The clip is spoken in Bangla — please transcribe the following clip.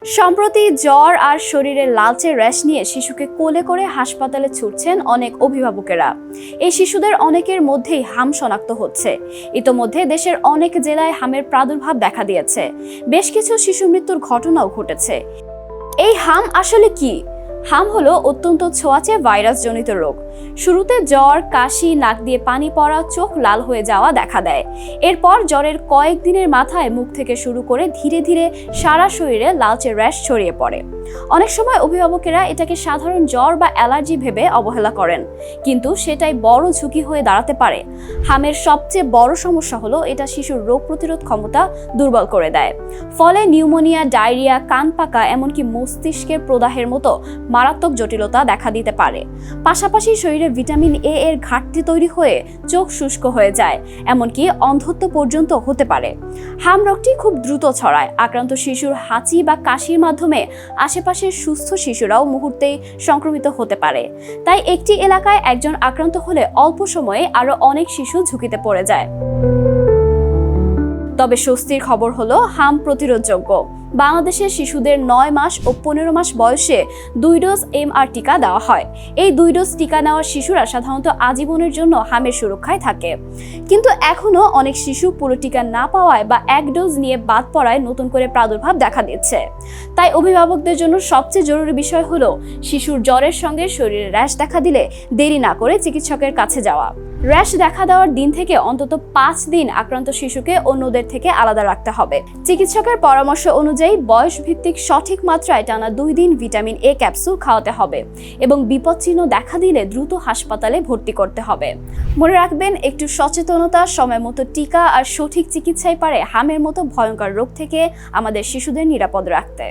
সম্প্রতি জ্বর আর শরীরে লালচে র্যাশ নিয়ে শিশুকে কোলে করে হাসপাতালে ছুটছেন অনেক অভিভাবকেরা। এই শিশুদের অনেকের মধ্যেই হাম শনাক্ত হচ্ছে। ইতোমধ্যে দেশের অনেক জেলায় হামের প্রাদুর্ভাব দেখা দিয়েছে। বেশ কিছু শিশু মৃত্যুর ঘটনাও ঘটেছে। এই হাম আসলে কি? হাম হলো অত্যন্ত ছোঁয়াচে ভাইরাসজনিত রোগ। শুরুতে জ্বর, কাশি, নাক দিয়ে পানি পড়া, চোখ লাল হয়ে যাওয়া দেখা দেয়। এরপর জ্বরের কয়েকদিনের মাথায় মুখ থেকে শুরু করে ধীরে ধীরে সারা শরীরে লালচে র্যাশ ছড়িয়ে পড়ে। অনেক সময় অভিভাবকেরা এটাকে সাধারণ জ্বর বা অ্যালার্জি ভেবে অবহেলা করেন, কিন্তু সেটাই বড় ঝুঁকি হয়ে দাঁড়াতে পারে। হামের সবচেয়ে বড় সমস্যা হলো এটা শিশুর রোগ প্রতিরোধ ক্ষমতা দুর্বল করে দেয়। ফলে নিউমোনিয়া, ডায়রিয়া, কান পাকা, এমনকি মস্তিষ্কের প্রদাহের মতো মারাত্মক জটিলতা দেখা দিতে পারে। পাশাপাশি শরীরে ভিটামিন এ এর ঘাটতি তৈরি হয়ে চোখ শুষ্ক হয়ে যায়, এমনকি অন্ধত্ব পর্যন্ত হতে পারে। হাম রোগটি খুব দ্রুত ছড়ায়। আক্রান্ত শিশুর হাঁচি বা কাশির মাধ্যমে আশেপাশের সুস্থ শিশুরাও মুহূর্তেই সংক্রমিত হতে পারে। তাই একটি এলাকায় একজন আক্রান্ত হলে অল্প সময়ে আরো অনেক শিশু ঝুঁকিতে পড়ে যায়। তবে স্বস্তির খবর হলো হাম প্রতিরোধযোগ্য। বাংলাদেশের শিশুদের 9 মাস ও 15 মাস বয়সে 2 ডোজ MR টিকা দেওয়া হয়। এই 2 ডোজ টিকা নেওয়া শিশুরা সাধারণত আজীবনের জন্য হামের সুরক্ষায় থাকে। কিন্তু এখনো অনেক শিশু পুরো টিকা না পাওয়ায় বা 1 ডোজ নিয়ে বাদ পড়ায় নতুন করে প্রাদুর্ভাব দেখা দিচ্ছে। তাই অভিভাবকদের জন্য সবচেয়ে জরুরি বিষয় হলো শিশুর জ্বরের সঙ্গে শরীরে র্যাশ দেখা দিলে দেরি না করে চিকিৎসকের কাছে যাওয়া। র্যাশ দেখা দেওয়ার দিন থেকে অন্তত 5 দিন আক্রান্ত শিশুকে অন্যদের থেকে আলাদা রাখতে হবে। চিকিৎসকের পরামর্শ অনুযায়ী বয়স ভিত্তিক সঠিক মাত্রায় টানা 2 দিন ভিটামিন এ ক্যাপসুল খাওয়াতে হবে এবং বিপদচিহ্ন দেখা দিলে দ্রুত হাসপাতালে ভর্তি করতে হবে। মনে রাখবেন, একটু সচেতনতা, সময় মতো টিকা আর সঠিক চিকিৎসাই পারে হামের মতো ভয়ঙ্কর রোগ থেকে আমাদের শিশুদের নিরাপদ রাখতে।